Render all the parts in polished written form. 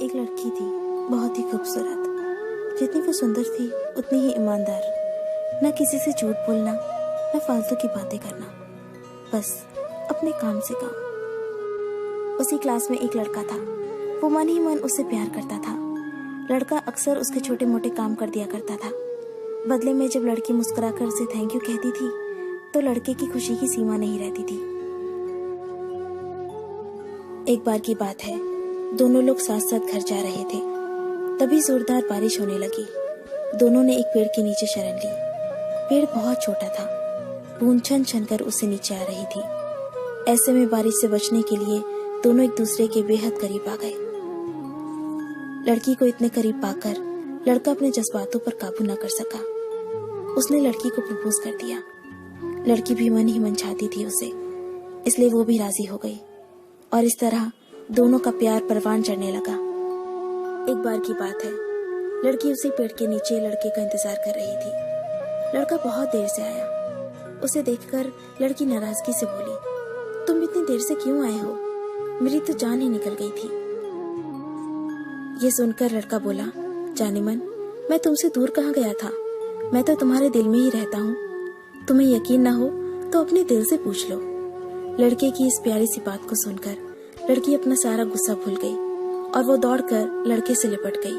एक लड़की थी, बहुत ही खूबसूरत। जितनी वो सुंदर थी उतनी ही ईमानदार। न किसी से झूठ बोलना, न फालतू की बातें करना, बस अपने काम से काम। उसी क्लास में एक लड़का था। वो मन ही मन उससे प्यार करता था। लड़का अक्सर उसके छोटे मोटे काम कर दिया करता था। बदले में जब लड़की मुस्कुराकर उसे थैंक यू कहती थी तो लड़के की खुशी की सीमा नहीं रहती थी। एक बार की बात है, दोनों लोग साथ साथ घर जा रहे थे। तभी जोरदार बारिश होने लगी। दोनों ने एक पेड़ के नीचे शरण ली। पेड़ बहुत छोटा था, बूंद छन छन कर उससे नीचे आ रही थी। ऐसे में बारिश से बचने के लिए दोनों एक दूसरे के बेहद करीब आ गए। लड़की को इतने करीब पाकर लड़का अपने जज्बातों पर काबू न कर सका। उसने लड़की को प्रपोज कर दिया। लड़की भी मन ही मन चाहती थी उसे, इसलिए वो भी राजी हो गई और इस तरह दोनों का प्यार परवान चढ़ने लगा। एक बार की बात है, लड़की उसी पेड़ के नीचे लड़के का इंतजार कर रही थी। लड़का बहुत देर से आया। उसे देखकर लड़की नाराजगी से बोली, तुम इतनी देर से क्यों आए हो? मेरी तो जान ही निकल गई थी। ये सुनकर लड़का बोला, जाने मन, मैं तुमसे दूर कहाँ गया था? मैं तो तुम्हारे दिल में ही रहता हूँ। तुम्हें यकीन ना हो तो अपने दिल से पूछ लो। लड़के की इस प्यारी सी बात को सुनकर लड़की अपना सारा गुस्सा भूल गई और वो दौड़कर लड़के से लिपट गई।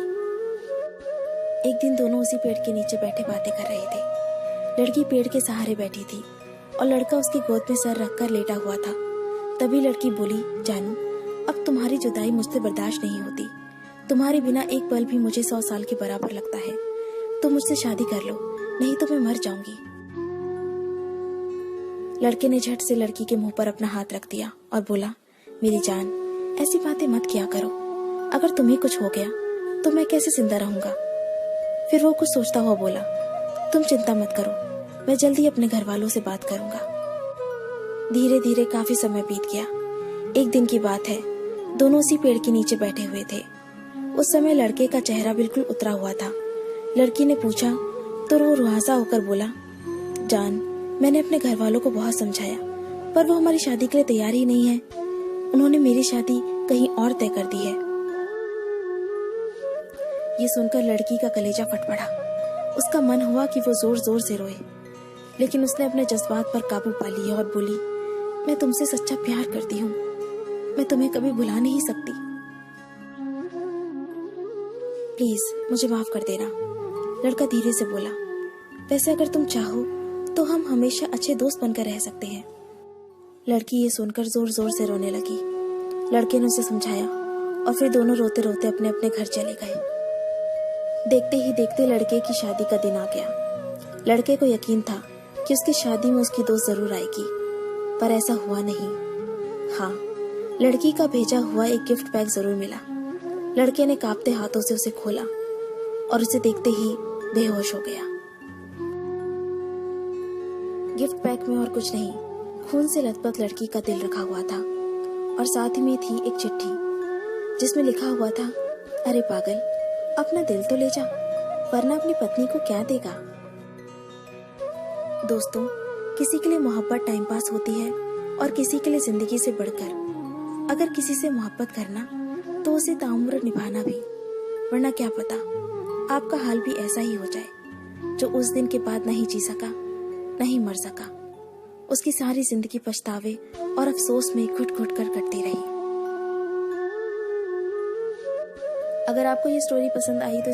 एक दिन दोनों उसी पेड़ के नीचे बैठे बातें कर रहे थे। लड़की पेड़ के सहारे बैठी थी और लड़का उसकी गोद में सर रखकर लेटा हुआ था। तभी लड़की बोली, जानू, अब तुम्हारी जुदाई मुझसे बर्दाश्त नहीं होती। तुम्हारे बिना एक पल भी मुझे 100 साल के बराबर लगता है। तुम मुझसे शादी कर लो, नहीं तो मैं मर जाऊंगी। लड़के ने झट से लड़की के मुंह पर अपना हाथ रख दिया और बोला, मेरी जान, ऐसी बातें मत किया करो। अगर तुम्हें कुछ हो गया तो मैं कैसे जिंदा रहूंगा? फिर वो कुछ सोचता हुआ बोला, तुम चिंता मत करो, मैं जल्दी अपने घर वालों से बात करूंगा। धीरे धीरे काफी समय बीत गया। एक दिन की बात है, दोनों उसी पेड़ के नीचे बैठे हुए थे। उस समय लड़के का चेहरा बिल्कुल उतरा हुआ था। लड़की ने पूछा तो वो रुआसा होकर बोला, जान, मैंने अपने घर वालों को बहुत समझाया, पर वो हमारी शादी के लिए तैयार ही नहीं है। उन्होंने मेरी शादी कहीं और तय कर दी है। ये सुनकर लड़की का कलेजा फट पड़ा। उसका मन हुआ कि वो जोर जोर से रोए, लेकिन उसने अपने जज्बात पर काबू पा लिया और बोली, मैं तुमसे सच्चा प्यार करती हूँ। मैं तुम्हें कभी भुला नहीं सकती। प्लीज मुझे माफ कर देना। लड़का धीरे से बोला, वैसे अगर तुम चाहो तो हम हमेशा अच्छे दोस्त बनकर रह सकते हैं। लड़की ये सुनकर जोर जोर से रोने लगी। लड़के ने उसे समझाया और फिर दोनों रोते रोते अपने अपने घर चले गए। देखते ही देखते लड़के की शादी का दिन आ गया। लड़के को यकीन था कि उसकी शादी में उसकी दोस्त जरूर आएगी, पर ऐसा हुआ नहीं। हाँ, लड़की का भेजा हुआ एक गिफ्ट पैक जरूर मिला। लड़के ने कांपते हाथों से उसे खोला और उसे देखते ही बेहोश हो गया। गिफ्ट पैक में और कुछ नहीं, खून से लथपथ लड़की का दिल रखा हुआ था और साथ में थी एक चिट्ठी जिसमें लिखा हुआ था, अरे पागल, अपना दिल तो ले जा, वरना अपनी पत्नी को क्या देगा। दोस्तों, किसी के लिए मोहब्बत टाइम पास होती है और किसी के लिए जिंदगी से बढ़कर। अगर किसी से मोहब्बत करना तो उसे ताउम्र निभाना भी, वरना क्या पता आपका हाल भी ऐसा ही हो जाए। जो उस दिन के बाद नहीं जी सका, नहीं मर सका, उसकी सारी जिंदगी पछतावे और अफसोस में घुट घुट कर कटती रही। अगर आपको ये स्टोरी पसंद आई तो